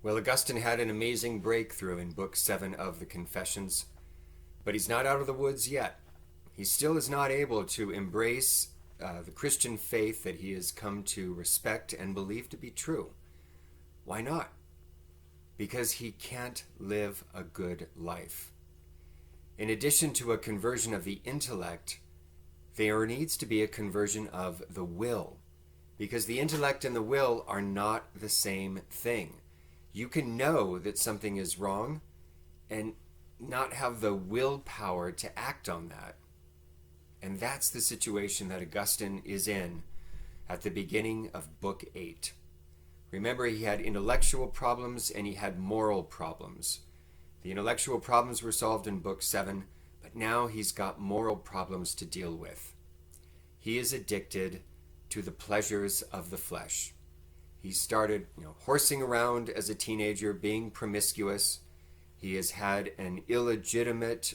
Well, Augustine had an amazing breakthrough in Book 7 of the Confessions, but he's not out of the woods yet. He still is not able to embrace the Christian faith that he has come to respect and believe to be true. Why not? Because he can't live a good life. In addition to a conversion of the intellect, there needs to be a conversion of the will, because the intellect and the will are not the same thing. You can know that something is wrong and not have the willpower to act on that. And that's the situation that Augustine is in at the beginning of Book 8. Remember, he had intellectual problems and he had moral problems. The intellectual problems were solved in Book 7, but now he's got moral problems to deal with. He is addicted to the pleasures of the flesh. He started, horsing around as a teenager, being promiscuous. He has had an illegitimate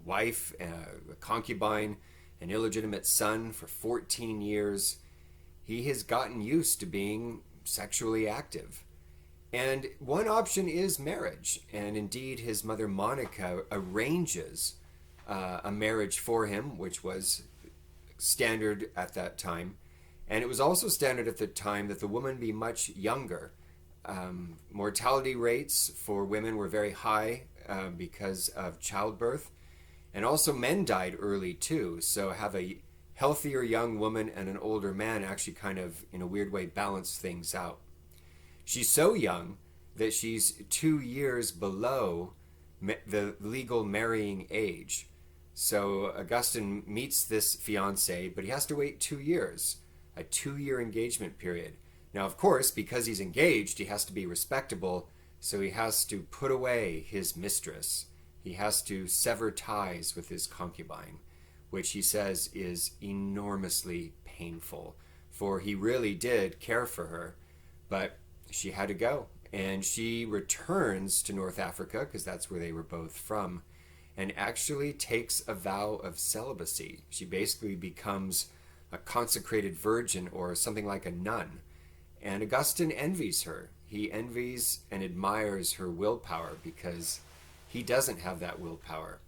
wife, a concubine, an illegitimate son for 14 years. He has gotten used to being sexually active. And one option is marriage. And indeed, his mother Monica arranges a marriage for him, which was standard at that time. And it was also standard at the time that the woman be much younger. Mortality rates for women were very high because of childbirth. And also men died early too. So have a healthier young woman and an older man actually kind of, in a weird way, balance things out. She's so young that she's 2 years below the legal marrying age. So Augustine meets this fiancée, but he has to wait 2 years, a 2-year engagement period. Now, of course, because he's engaged, he has to be respectable, so he has to put away his mistress. He has to sever ties with his concubine, which he says is enormously painful, for he really did care for her, but she had to go. And she returns to North Africa, because that's where they were both from, and actually takes a vow of celibacy. She basically becomes a consecrated virgin or something like a nun. And Augustine envies her. He envies and admires her willpower because he doesn't have that willpower.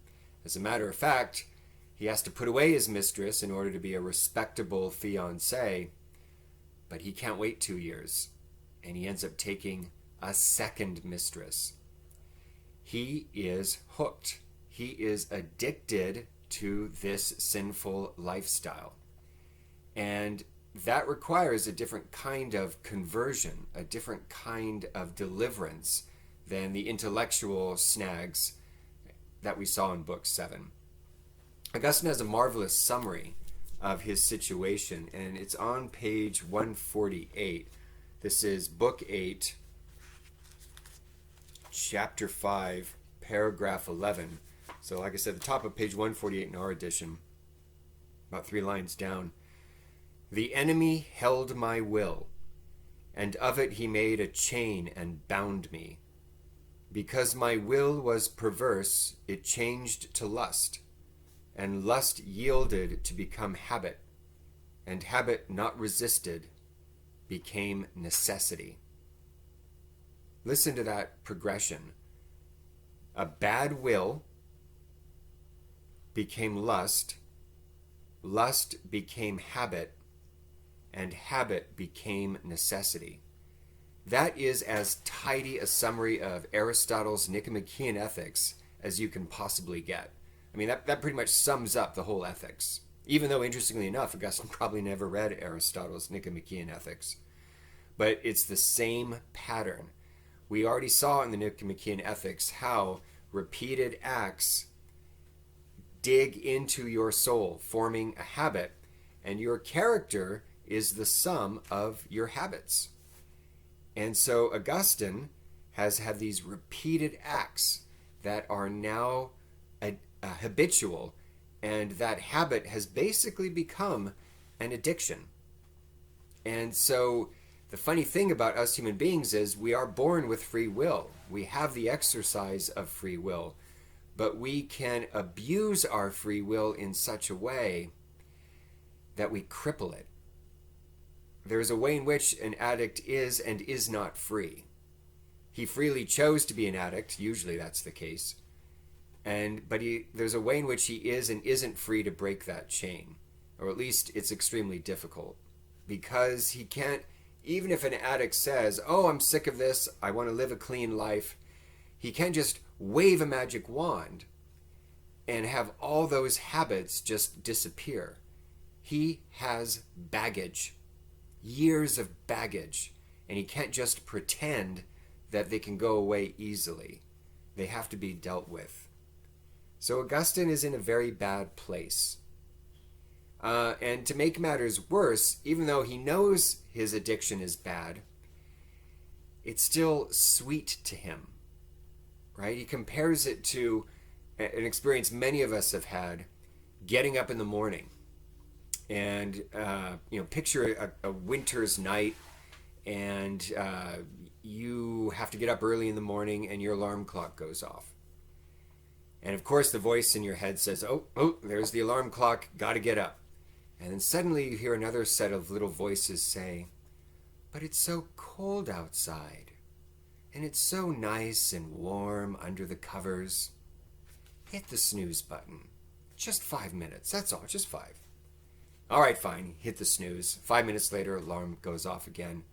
As a matter of fact, he has to put away his mistress in order to be a respectable fiancé, but he can't wait 2 years. And he ends up taking a second mistress. He is hooked. He is addicted to this sinful lifestyle. And that requires a different kind of conversion, a different kind of deliverance than the intellectual snags that we saw in Book 7. Augustine has a marvelous summary of his situation, and it's on page 148. This is Book 8, Chapter 5, Paragraph 11. So like I said, the top of page 148 in our edition, about 3 lines down. The enemy held my will, and of it he made a chain and bound me. Because my will was perverse, it changed to lust, and lust yielded to become habit, and habit not resisted became necessity. Listen to that progression. A bad will became lust, lust became habit, and habit became necessity. That is as tidy a summary of Aristotle's Nicomachean Ethics as you can possibly get. I mean, that pretty much sums up the whole ethics. Even though, interestingly enough, Augustine probably never read Aristotle's Nicomachean Ethics. But it's the same pattern. We already saw in the Nicomachean Ethics how repeated acts dig into your soul, forming a habit, and your character is the sum of your habits. And so Augustine has had these repeated acts that are now habitual, and that habit has basically become an addiction. And so the funny thing about us human beings is we are born with free will. We have the exercise of free will, but we can abuse our free will in such a way that we cripple it. There is a way in which an addict is and is not free. He freely chose to be an addict. Usually that's the case. But there's a way in which he is and isn't free to break that chain. Or at least it's extremely difficult. Because he can't, even if an addict says, oh, I'm sick of this, I want to live a clean life, he can't just wave a magic wand and have all those habits just disappear. He has baggage, years of baggage, and he can't just pretend that they can go away easily. They have to be dealt with. So Augustine is in a very bad place. And to make matters worse, even though he knows his addiction is bad, it's still sweet to him, right? He compares it to an experience many of us have had, getting up in the morning. And, picture a winter's night, and you have to get up early in the morning and your alarm clock goes off. And of course the voice in your head says, oh, there's the alarm clock, gotta get up. And then suddenly you hear another set of little voices say, but it's so cold outside, and it's so nice and warm under the covers. Hit the snooze button. Just 5 minutes, that's all, just 5. All right, fine, hit the snooze. 5 minutes later, alarm goes off again.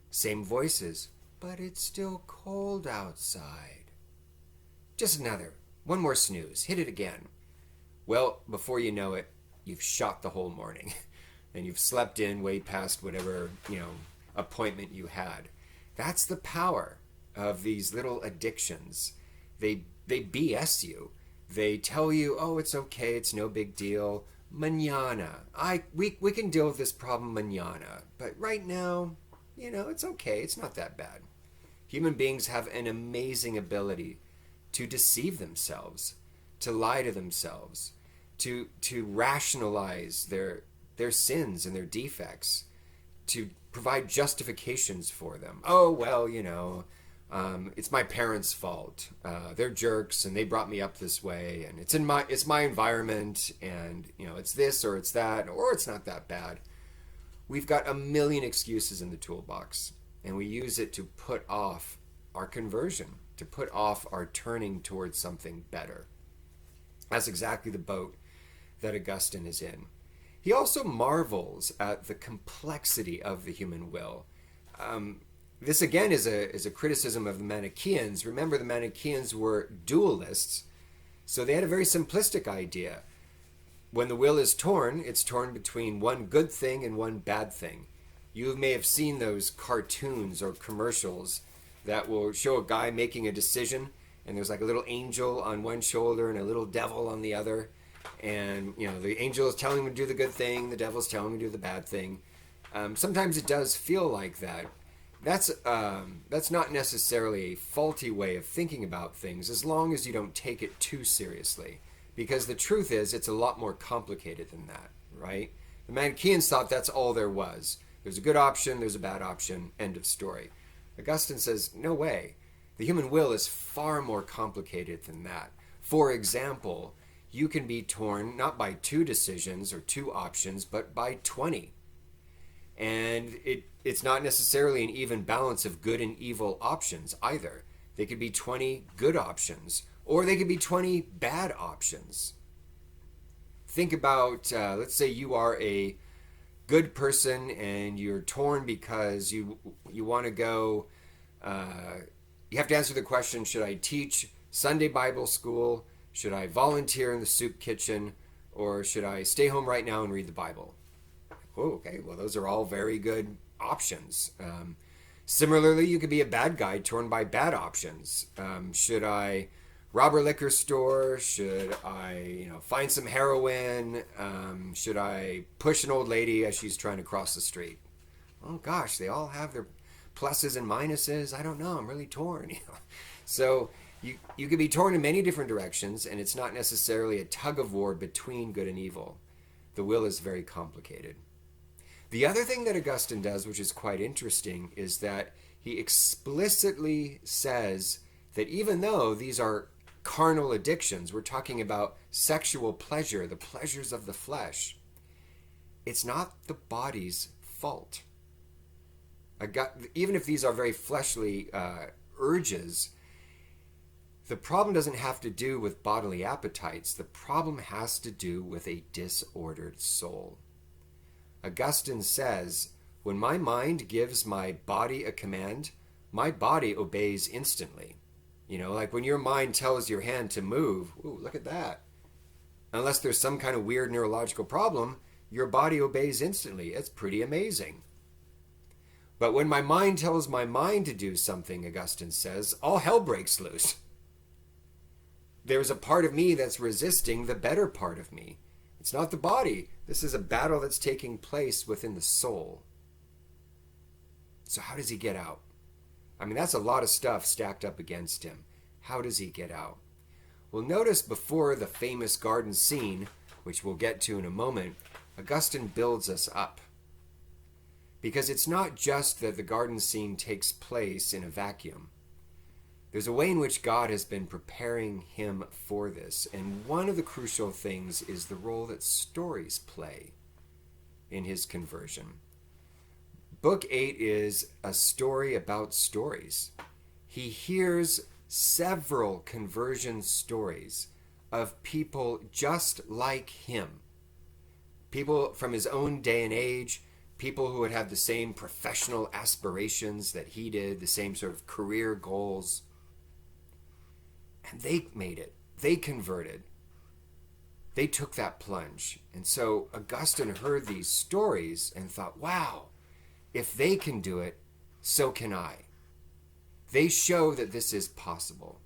Same voices, but it's still cold outside. Just one more snooze, hit it again. Well, before you know it, you've shot the whole morning. And you've slept in way past whatever, appointment you had. That's the power of these little addictions. They BS you. They tell you, oh, it's okay, it's no big deal. Mañana. We can deal with this problem mañana. But right now, it's okay. It's not that bad. Human beings have an amazing ability to deceive themselves, to lie to themselves, to rationalize their sins and their defects, to provide justifications for them. Oh, well, it's my parents' fault. They're jerks, and they brought me up this way, and it's my environment, and it's this or it's that, or it's not that bad. We've got a million excuses in the toolbox, and we use it to put off our conversion, to put off our turning towards something better. That's exactly the boat that Augustine is in. He also marvels at the complexity of the human will. This again is a criticism of the Manichaeans. Remember, the Manichaeans were dualists, so they had a very simplistic idea. When the will is torn, it's torn between one good thing and one bad thing. You may have seen those cartoons or commercials that will show a guy making a decision, and there's like a little angel on one shoulder and a little devil on the other. And, the angel is telling him to do the good thing, the devil's telling him to do the bad thing. Sometimes it does feel like that. That's not necessarily a faulty way of thinking about things, as long as you don't take it too seriously. Because the truth is, it's a lot more complicated than that, right? The Manichaeans thought that's all there was. There's a good option, there's a bad option, end of story. Augustine says, no way. The human will is far more complicated than that. For example, you can be torn not by 2 decisions or 2 options, but by 20. And it's not necessarily an even balance of good and evil options either. They could be 20 good options, or they could be 20 bad options. Think about, let's say you are a good person and you're torn because you want to go, you have to answer the question, should I teach Sunday Bible school? Should I volunteer in the soup kitchen, or should I stay home right now and read the Bible? Oh, okay, well, those are all very good options. Similarly, you could be a bad guy torn by bad options. Should I rob a liquor store? Should I, find some heroin? Should I push an old lady as she's trying to cross the street? Oh gosh, they all have their pluses and minuses. I don't know, I'm really torn. So you could be torn in many different directions, and it's not necessarily a tug of war between good and evil. The will is very complicated. The other thing that Augustine does, which is quite interesting, is that he explicitly says that even though these are carnal addictions, we're talking about sexual pleasure, the pleasures of the flesh, it's not the body's fault. Even if these are very fleshly urges, the problem doesn't have to do with bodily appetites. The problem has to do with a disordered soul. Augustine says, when my mind gives my body a command, my body obeys instantly. You know, like when your mind tells your hand to move, ooh, look at that. Unless there's some kind of weird neurological problem, your body obeys instantly. It's pretty amazing. But when my mind tells my mind to do something, Augustine says, all hell breaks loose. There's a part of me that's resisting the better part of me. It's not the body. This is a battle that's taking place within the soul. So how does he get out? I mean, that's a lot of stuff stacked up against him. How does he get out? Well, notice before the famous garden scene, which we'll get to in a moment, Augustine builds us up. Because it's not just that the garden scene takes place in a vacuum. There's a way in which God has been preparing him for this. And one of the crucial things is the role that stories play in his conversion. Book 8 is a story about stories. He hears several conversion stories of people just like him. People from his own day and age, people who would have the same professional aspirations that he did, the same sort of career goals. And they made it. They converted. They took that plunge. And so Augustine heard these stories and thought, wow, if they can do it, so can I. They show that this is possible.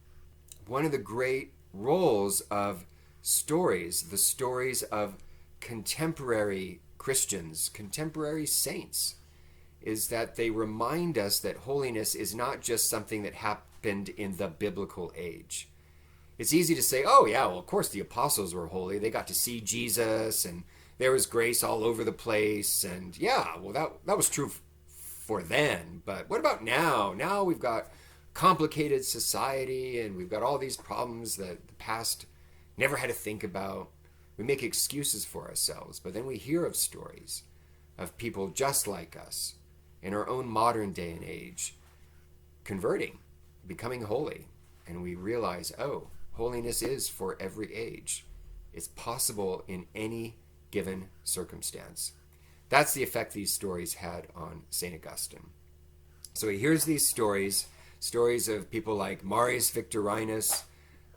One of the great roles of stories, the stories of contemporary Christians, contemporary saints, is that they remind us that holiness is not just something that happened in the biblical age. It's easy to say, oh yeah, well of course the apostles were holy. They got to see Jesus and there was grace all over the place. And yeah, well that was true for then. But what about now? Now we've got complicated society and we've got all these problems that the past never had to think about. We make excuses for ourselves, but then we hear of stories of people just like us in our own modern day and age converting, becoming holy. And we realize, oh, holiness is for every age. It's possible in any given circumstance. That's the effect these stories had on St. Augustine. So he hears these stories of people like Marius Victorinus,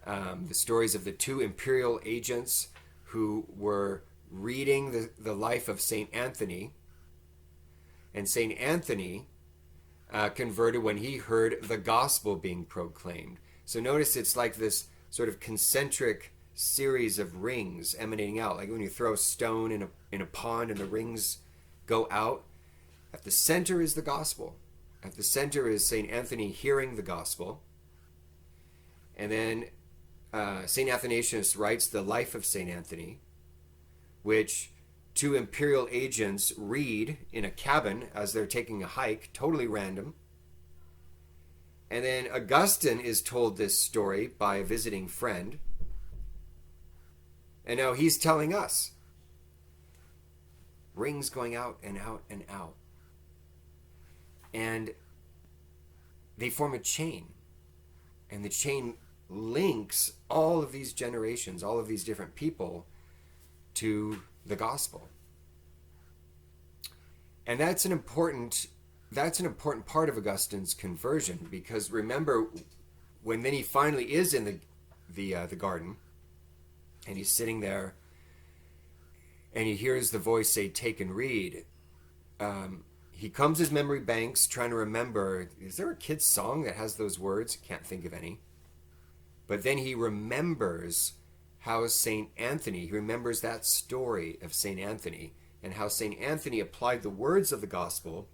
the stories of the two imperial agents who were reading the life of St. Anthony. And St. Anthony converted when he heard the gospel being proclaimed. So notice it's like this sort of concentric series of rings emanating out, like when you throw a stone in a pond and the rings go out. At the center is the gospel. At the center is St. Anthony hearing the gospel. And then St. Athanasius writes the life of St. Anthony, which two imperial agents read in a cabin as they're taking a hike, totally random. And then Augustine is told this story by a visiting friend. And now he's telling us. Rings going out and out and out. And they form a chain. And the chain links all of these generations, all of these different people to the gospel. And that's an important part of Augustine's conversion, because remember, when then he finally is in the garden, and he's sitting there, and he hears the voice say, "Take and read." He combs his memory banks, trying to remember, is there a kid's song that has those words? Can't think of any. But then he remembers how St. Anthony, he remembers that story of St. Anthony, and how St. Anthony applied the words of the gospel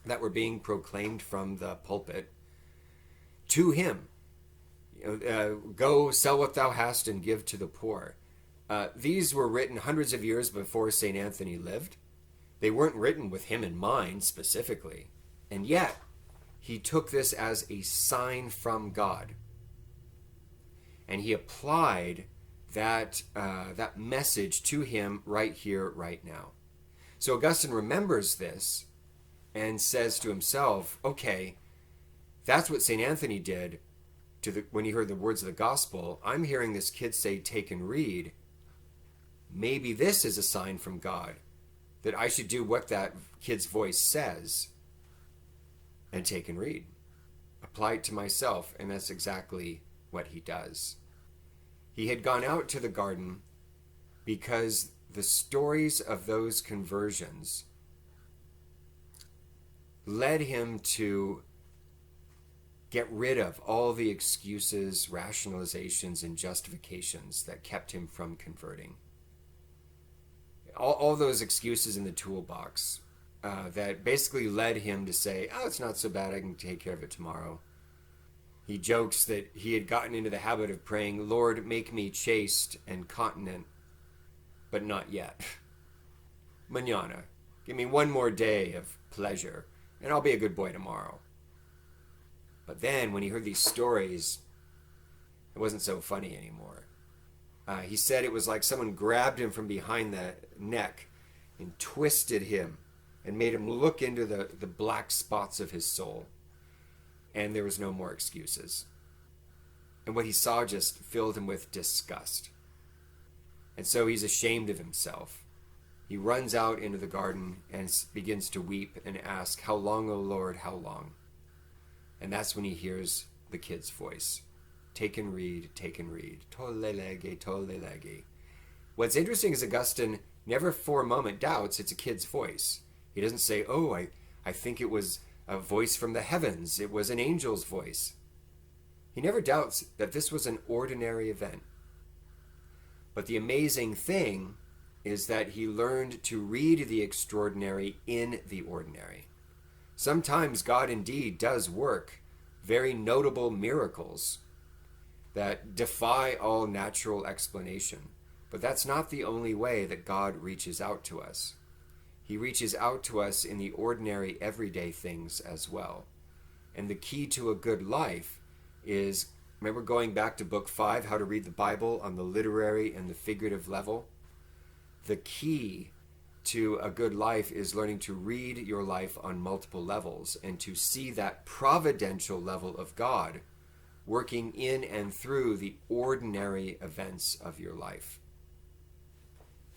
that were being proclaimed from the pulpit to him. Go sell what thou hast and give to the poor. These were written hundreds of years before St. Anthony lived. They weren't written with him in mind specifically. And yet, he took this as a sign from God. And he applied that message to him right here, right now. So Augustine remembers this and says to himself, okay, That's what St. Anthony did when he heard the words of the gospel. I'm hearing this kid say, take and read. Maybe this is a sign from God that I should do what that kid's voice says and take and read. Apply it to myself, and that's exactly what he does. He had gone out to the garden because the stories of those conversions led him to get rid of all the excuses, rationalizations, and justifications that kept him from converting. All those excuses in the toolbox that basically led him to say, oh, it's not so bad, I can take care of it tomorrow. He jokes that he had gotten into the habit of praying, Lord, make me chaste and continent, but not yet. Mañana, give me one more day of pleasure, and I'll be a good boy tomorrow. But then when he heard these stories, it wasn't so funny anymore. He said it was like someone grabbed him from behind the neck and twisted him and made him look into the black spots of his soul. And there was no more excuses. And what he saw just filled him with disgust. And so he's ashamed of himself. He runs out into the garden and begins to weep and ask, how long, O Lord, how long? And that's when he hears the kid's voice. Take and read, take and read. Tolle lege, tolle lege. What's interesting is Augustine never for a moment doubts it's a kid's voice. He doesn't say, oh, I think it was a voice from the heavens. It was an angel's voice. He never doubts that this was an ordinary event. But the amazing thing is that he learned to read the extraordinary in the ordinary. Sometimes God indeed does work very notable miracles that defy all natural explanation. But that's not the only way that God reaches out to us. He reaches out to us in the ordinary, everyday things as well. And the key to a good life is, remember going back to book 5, how to read the Bible on the literary and the figurative level? The key to a good life is learning to read your life on multiple levels and to see that providential level of God working in and through the ordinary events of your life.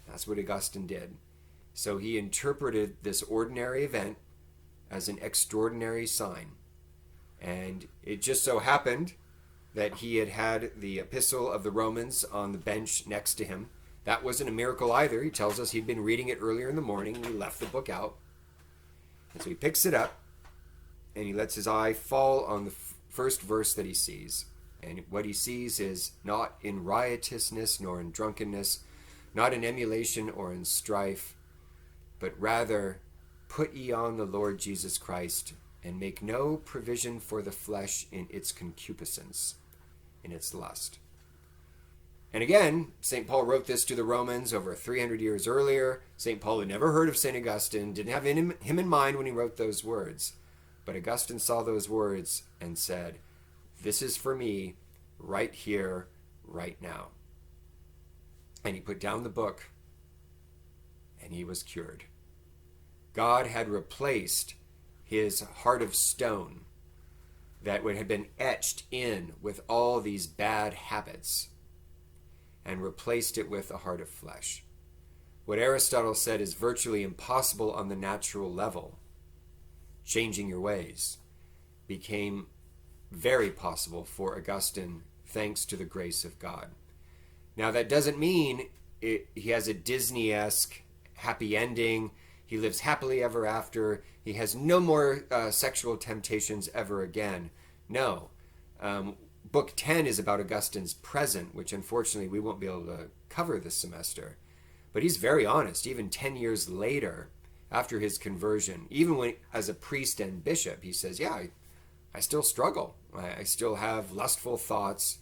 That's what Augustine did. So he interpreted this ordinary event as an extraordinary sign. And it just so happened that he had the Epistle of the Romans on the bench next to him. That wasn't a miracle either. He tells us he'd been reading it earlier in the morning and he left the book out. And so he picks it up and he lets his eye fall on the first verse that he sees. And what he sees is not in riotousness nor in drunkenness, not in emulation or in strife, but rather put ye on the Lord Jesus Christ and make no provision for the flesh in its concupiscence, in its lust. And again, St. Paul wrote this to the Romans over 300 years earlier. St. Paul had never heard of St. Augustine, didn't have him in mind when he wrote those words. But Augustine saw those words and said, this is for me right here, right now. And he put down the book and he was cured. God had replaced his heart of stone that had been etched in with all these bad habits and replaced it with a heart of flesh. What Aristotle said is virtually impossible on the natural level, changing your ways, became very possible for Augustine thanks to the grace of God. Now that doesn't mean he has a Disney-esque happy ending. He lives happily ever after. He has no more sexual temptations ever again. No. Book 10 is about Augustine's present, which unfortunately we won't be able to cover this semester. But he's very honest, even 10 years later, after his conversion, even when as a priest and bishop, he says, yeah, I still struggle. I still have lustful thoughts.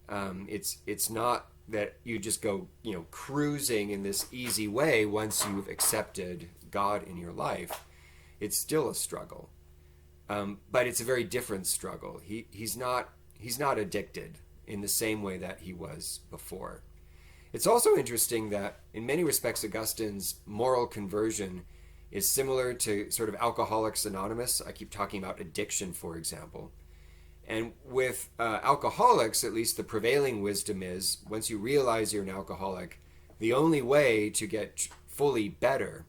It's not that you just go, cruising in this easy way once you've accepted God in your life. It's still a struggle. But it's a very different struggle. He's not addicted in the same way that he was before. It's also interesting that in many respects Augustine's moral conversion is similar to sort of Alcoholics Anonymous. I keep talking about addiction, for example. And with alcoholics, at least the prevailing wisdom is, once you realize you're an alcoholic, the only way to get fully better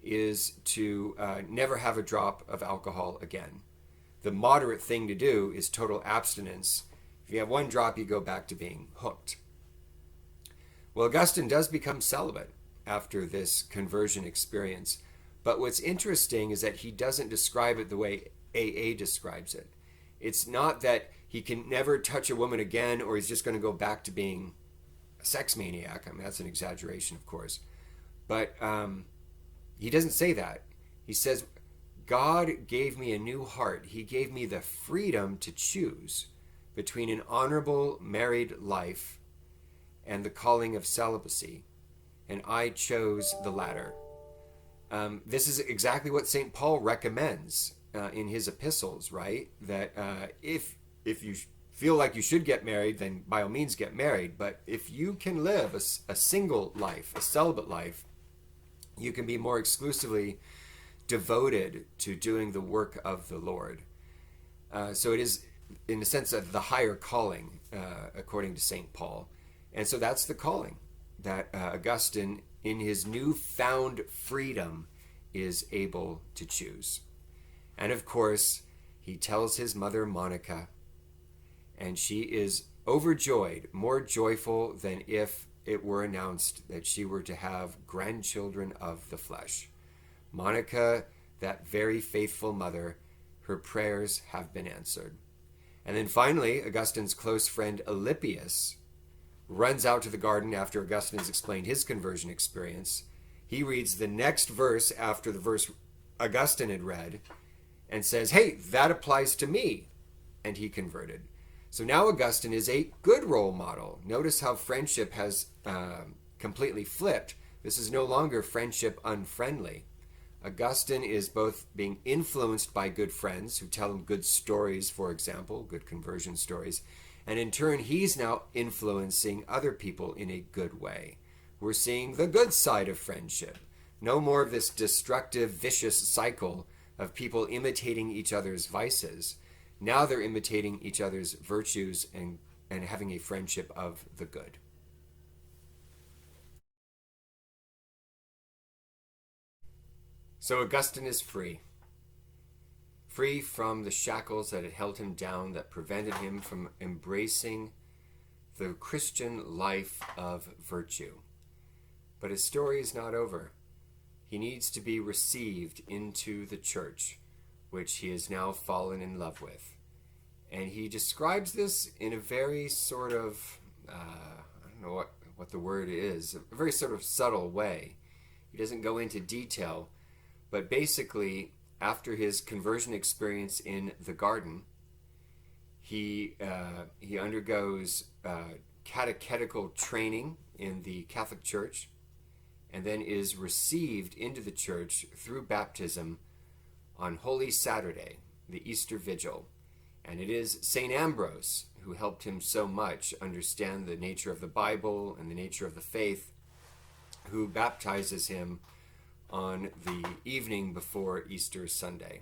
is to never have a drop of alcohol again. The moderate thing to do is total abstinence. If you have one drop, you go back to being hooked. Well, Augustine does become celibate after this conversion experience. But what's interesting is that he doesn't describe it the way AA describes it. It's not that he can never touch a woman again, or he's just going to go back to being a sex maniac. I mean, that's an exaggeration, of course. But he doesn't say that. He says, God gave me a new heart. He gave me the freedom to choose between an honorable married life and the calling of celibacy. And I chose the latter. This is exactly what St. Paul recommends in his epistles, right? That if you feel like you should get married, then by all means get married. But if you can live a single life, a celibate life, you can be more exclusively devoted to doing the work of the Lord. So it is, in a sense, the higher calling, according to St. Paul. And so that's the calling that Augustine, in his newfound freedom, is able to choose. And of course, he tells his mother, Monica, and she is overjoyed, more joyful than if it were announced that she were to have grandchildren of the flesh. Monica, that very faithful mother, her prayers have been answered. And then finally, Augustine's close friend Alypius runs out to the garden after Augustine has explained his conversion experience. He reads the next verse after the verse Augustine had read and says, hey, that applies to me. And he converted. So now Augustine is a good role model. Notice how friendship has completely flipped. This is no longer friendship unfriendly. Augustine is both being influenced by good friends who tell him good stories, for example, good conversion stories, and in turn, he's now influencing other people in a good way. We're seeing the good side of friendship. No more of this destructive, vicious cycle of people imitating each other's vices. Now they're imitating each other's virtues and having a friendship of the good. So Augustine is free. Free from the shackles that had held him down, that prevented him from embracing the Christian life of virtue. But his story is not over. He needs to be received into the church, which he has now fallen in love with. And he describes this in a very sort of, I don't know what the word is, a very sort of subtle way. He doesn't go into detail, but basically, after his conversion experience in the garden, he undergoes catechetical training in the Catholic Church, and then is received into the church through baptism on Holy Saturday, the Easter Vigil. And it is St. Ambrose who helped him so much understand the nature of the Bible and the nature of the faith, who baptizes him on the evening before Easter Sunday.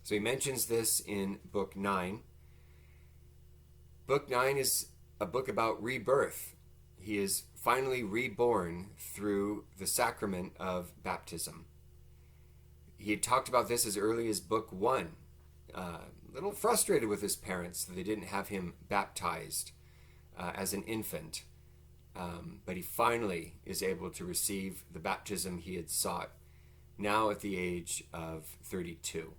So he mentions this in Book 9. Book 9 is a book about rebirth. He is finally reborn through the sacrament of baptism. He had talked about this as early as Book 1. A little frustrated with his parents that they didn't have him baptized as an infant. But he finally is able to receive the baptism he had sought, now at the age of 32.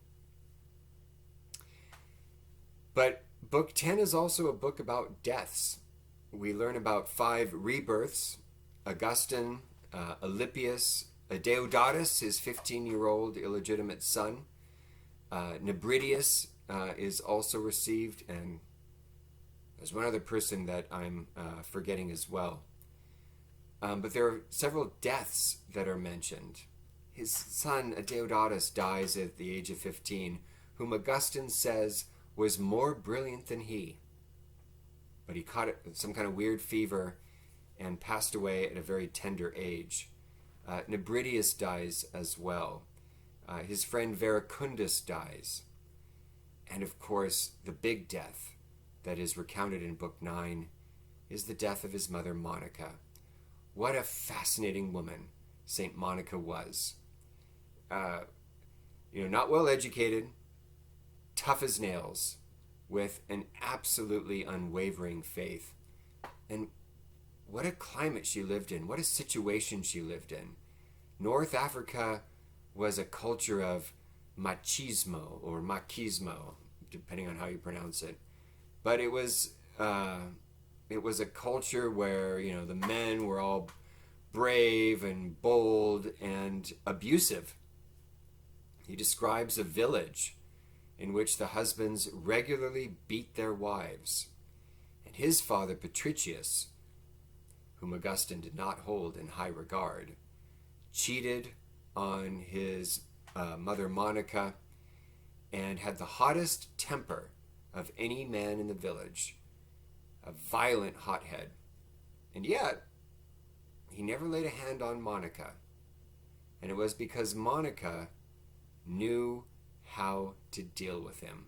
But Book 10 is also a book about deaths. We learn about 5 rebirths: Augustine, Alypius, Deodatus, his 15-year-old illegitimate son. Nebridius is also received, and there's one other person that I'm forgetting as well. But there are several deaths that are mentioned. His son, Deodatus, dies at the age of 15, whom Augustine says was more brilliant than he. But he caught some kind of weird fever and passed away at a very tender age. Nebridius dies as well. His friend Veracundus dies. And of course, the big death that is recounted in Book 9 is the death of his mother, Monica. What a fascinating woman St. Monica was. Not well educated, tough as nails, with an absolutely unwavering faith. And what a climate she lived in, what a situation she lived in. North Africa was a culture of machismo or machismo, depending on how you pronounce it. But it was a culture where, the men were all brave and bold and abusive. He describes a village in which the husbands regularly beat their wives. And his father, Patricius, whom Augustine did not hold in high regard, cheated on his mother, Monica, and had the hottest temper of any man in the village, a violent hothead. And yet, he never laid a hand on Monica. And it was because Monica knew how to deal with him.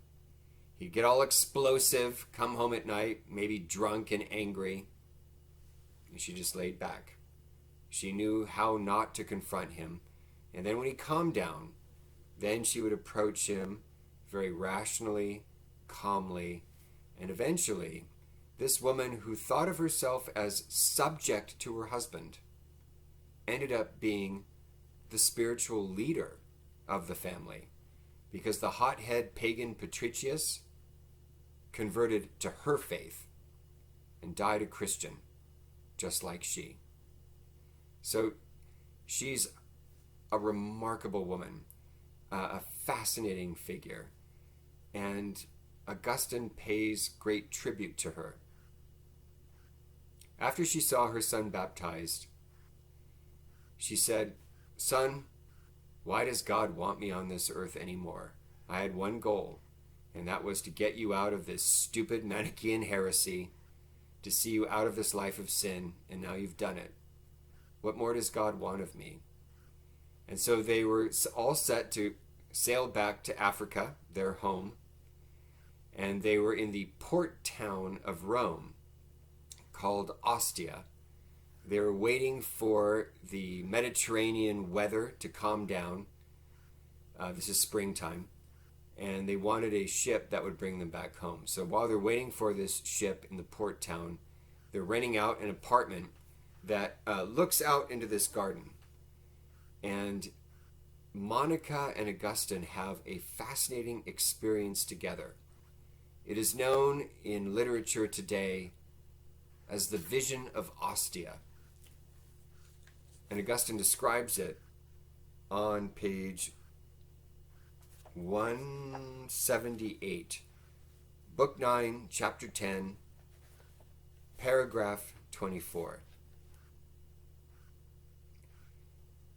He'd get all explosive, come home at night, maybe drunk and angry. And she just laid back. She knew how not to confront him. And then when he calmed down, then she would approach him very rationally, calmly, and eventually, this woman who thought of herself as subject to her husband ended up being the spiritual leader of the family, because the hothead pagan Patricius converted to her faith and died a Christian, just like she. So she's a remarkable woman, a fascinating figure, and Augustine pays great tribute to her. After she saw her son baptized, she said, "Son, why does God want me on this earth anymore? I had one goal, and that was to get you out of this stupid Manichaean heresy, to see you out of this life of sin, and now you've done it. What more does God want of me?" And so they were all set to sail back to Africa, their home, and they were in the port town of Rome, called Ostia. They were waiting for the Mediterranean weather to calm down. This is springtime. And they wanted a ship that would bring them back home. So while they're waiting for this ship in the port town, they're renting out an apartment that looks out into this garden. And Monica and Augustine have a fascinating experience together. It is known in literature today as the vision of Ostia. And Augustine describes it on page 178, Book 9, Chapter 10, paragraph 24.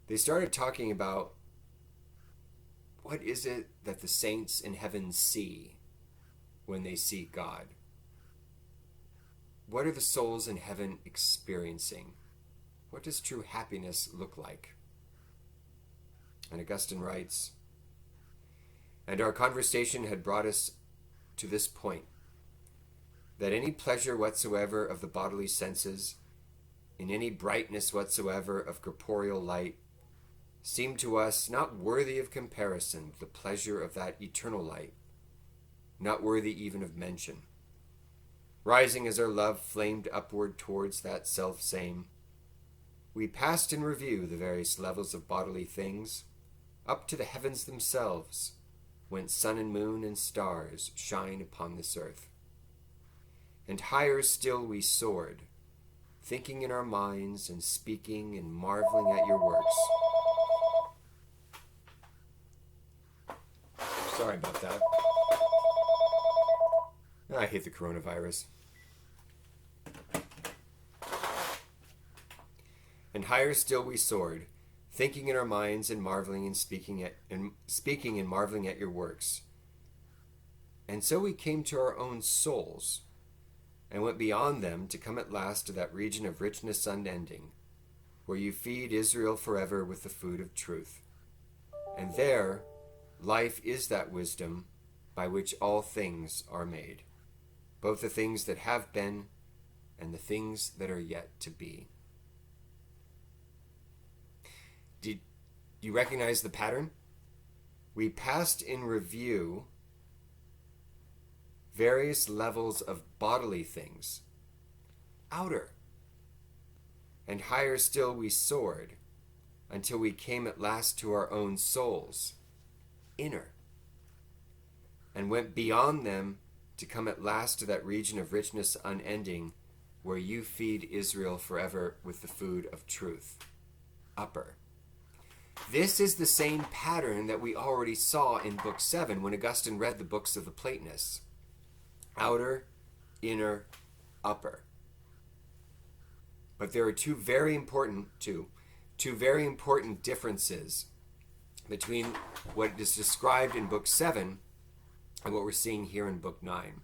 They started talking about what is it that the saints in heaven see when they see God. What are the souls in heaven experiencing? What does true happiness look like? And Augustine writes, "And our conversation had brought us to this point, that any pleasure whatsoever of the bodily senses, in any brightness whatsoever of corporeal light, seemed to us not worthy of comparison with the pleasure of that eternal light, not worthy even of mention. Rising as our love flamed upward towards that self same, we passed in review the various levels of bodily things, up to the heavens themselves, whence sun and moon and stars shine upon this earth. And higher still we soared, thinking in our minds and speaking and marveling at your works." Sorry about that. I hate the coronavirus. "And higher still we soared, thinking in our minds and marveling and speaking and marveling at your works. And so we came to our own souls, and went beyond them to come at last to that region of richness unending, where you feed Israel forever with the food of truth. And there, life is that wisdom by which all things are made, both the things that have been and the things that are yet to be. Did you recognize the pattern? We passed in review various levels of bodily things, outer, and higher still we soared until we came at last to our own souls, inner, and went beyond them to come at last to that region of richness unending where you feed Israel forever with the food of truth, upper. This is the same pattern that we already saw in Book 7 when Augustine read the books of the Platonists. Outer, inner, upper. But there are two very important differences between what is described in Book 7 and what we're seeing here in Book 9.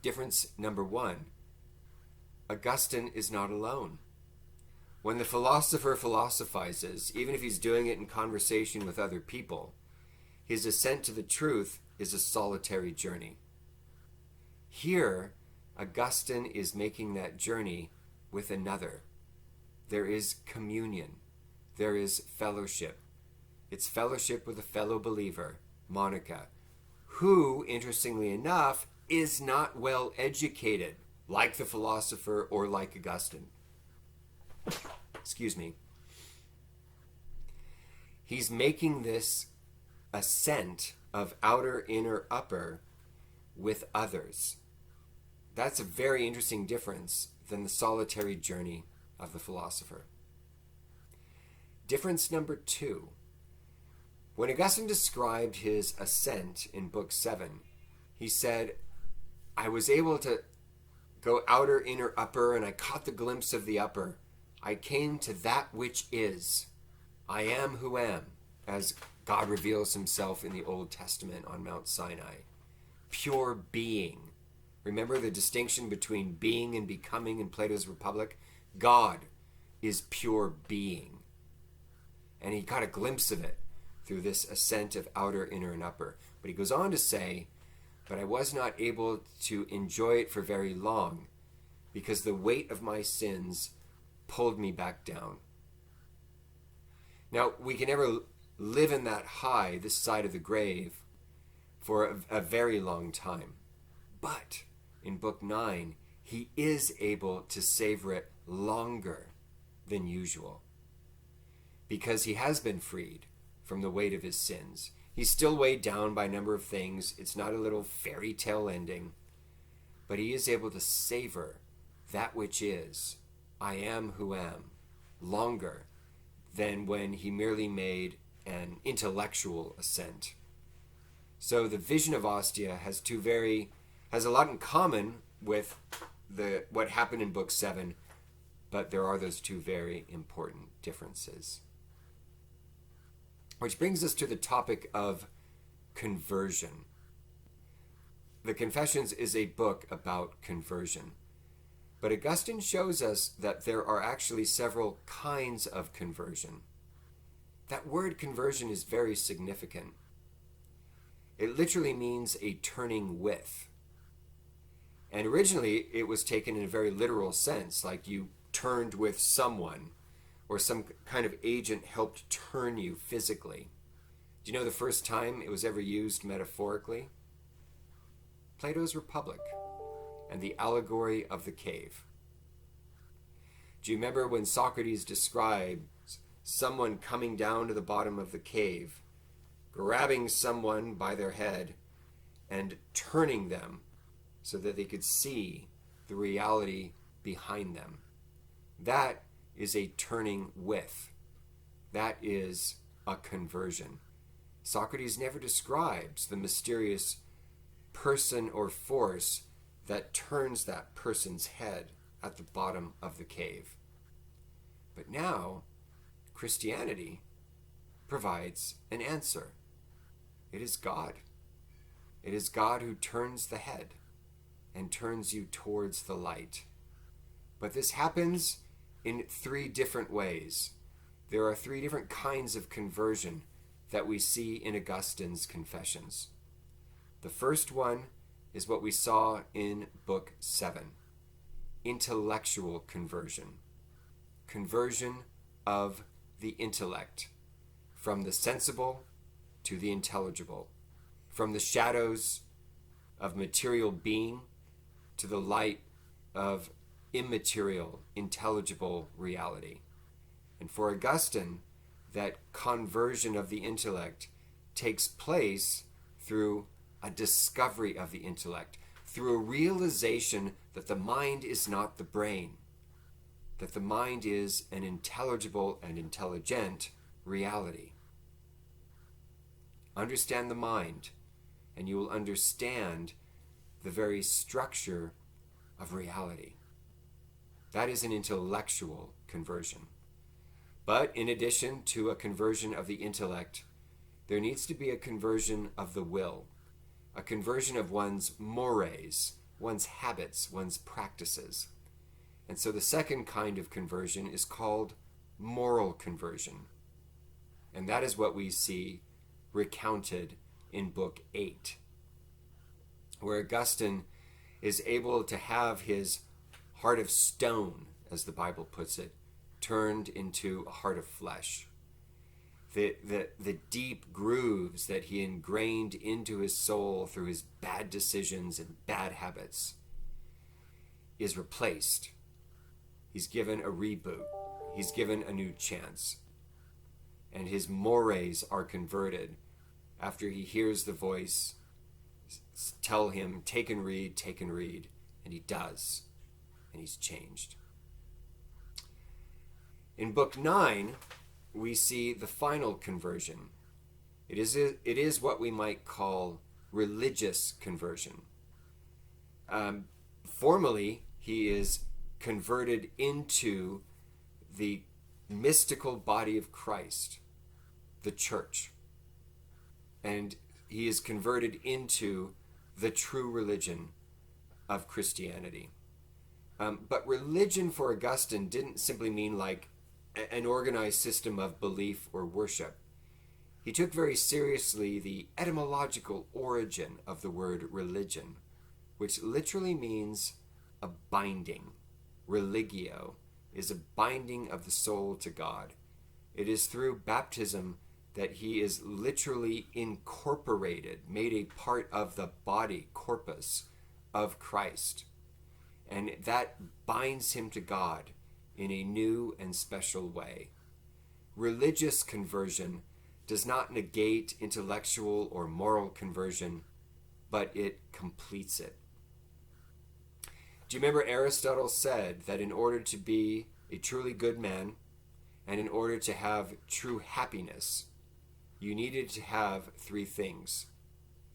Difference number one, Augustine is not alone. When the philosopher philosophizes, even if he's doing it in conversation with other people, his ascent to the truth is a solitary journey. Here, Augustine is making that journey with another. There is communion. There is fellowship. It's fellowship with a fellow believer, Monica, who, interestingly enough, is not well educated, like the philosopher or like Augustine. Excuse me. He's making this ascent of outer, inner, upper with others. That's a very interesting difference than the solitary journey of the philosopher. Difference number two. When Augustine described his ascent in Book 7, he said, I was able to go outer, inner, upper, and I caught the glimpse of the upper. I came to that which is. I am who am, as God reveals himself in the Old Testament on Mount Sinai. Pure being. Remember the distinction between being and becoming in Plato's Republic? God is pure being. And he got a glimpse of it through this ascent of outer, inner, and upper. But he goes on to say, but I was not able to enjoy it for very long because the weight of my sins pulled me back down. Now, we can never live in that high, this side of the grave, for a very long time. But in Book 9, he is able to savor it longer than usual because he has been freed from the weight of his sins. He's still weighed down by a number of things. It's not a little fairy tale ending, but he is able to savor that which is, I am who am, longer than when he merely made an intellectual ascent. So the vision of Ostia has a lot in common with what happened in Book 7, but there are those two very important differences. Which brings us to the topic of conversion. The Confessions is a book about conversion. But Augustine shows us that there are actually several kinds of conversion. That word conversion is very significant. It literally means a turning with. And originally it was taken in a very literal sense, like you turned with someone, or some kind of agent helped turn you physically. Do you know the first time it was ever used metaphorically? Plato's Republic and the allegory of the cave. Do you remember when Socrates describes someone coming down to the bottom of the cave, grabbing someone by their head and turning them so that they could see the reality behind them? That is a turning with. That is a conversion. Socrates never describes the mysterious person or force that turns that person's head at the bottom of the cave. But now, Christianity provides an answer. It is God. It is God who turns the head and turns you towards the light. But this happens in three different ways. There are three different kinds of conversion that we see in Augustine's Confessions. The first one is what we saw in Book 7, intellectual conversion. Conversion of the intellect, from the sensible to the intelligible, from the shadows of material being to the light of immaterial, intelligible reality. And for Augustine, that conversion of the intellect takes place through a discovery of the intellect, through a realization that the mind is not the brain, that the mind is an intelligible and intelligent reality. Understand the mind, and you will understand the very structure of reality. That is an intellectual conversion. But in addition to a conversion of the intellect, there needs to be a conversion of the will, a conversion of one's mores, one's habits, one's practices. And so the second kind of conversion is called moral conversion. And that is what we see recounted in Book 8, where Augustine is able to have his heart of stone, as the Bible puts it, turned into a heart of flesh. The deep grooves that he ingrained into his soul through his bad decisions and bad habits is replaced. He's given a reboot. He's given a new chance. And his mores are converted after he hears the voice tell him, take and read, and he does, and he's changed. In Book 9, we see the final conversion. It is what we might call religious conversion. Formally, he is converted into the mystical body of Christ, the church. And he is converted into the true religion of Christianity. But religion for Augustine didn't simply mean like an organized system of belief or worship. He took very seriously the etymological origin of the word religion, which literally means a binding. Religio is a binding of the soul to God. It is through baptism that he is literally incorporated, made a part of the body, corpus, of Christ. And that binds him to God in a new and special way. Religious conversion does not negate intellectual or moral conversion, but it completes it. Do you remember Aristotle said that in order to be a truly good man and in order to have true happiness, you needed to have three things.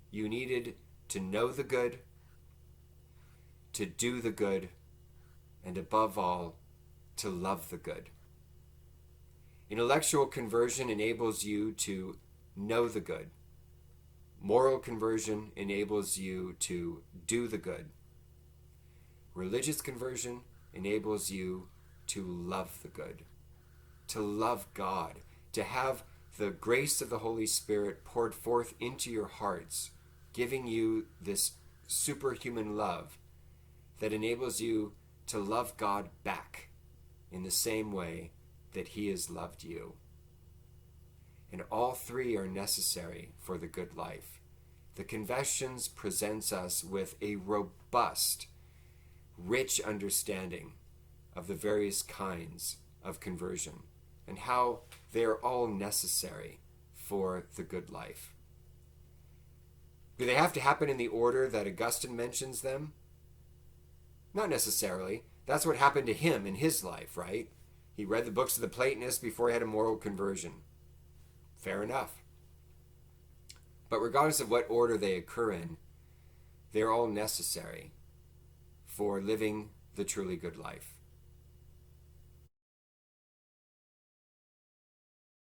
You needed to know the good, to do the good, and above all, to love the good. Intellectual conversion enables you to know the good. Moral conversion enables you to do the good. Religious conversion enables you to love the good, to love God, to have the grace of the Holy Spirit poured forth into your hearts, giving you this superhuman love that enables you to love God back in the same way that he has loved you. And all three are necessary for the good life. The Confessions presents us with a robust, rich understanding of the various kinds of conversion and how they are all necessary for the good life. Do they have to happen in the order that Augustine mentions them? Not necessarily. That's what happened to him in his life, right? He read the books of the Platonists before he had a moral conversion. Fair enough. But regardless of what order they occur in, they're all necessary for living the truly good life.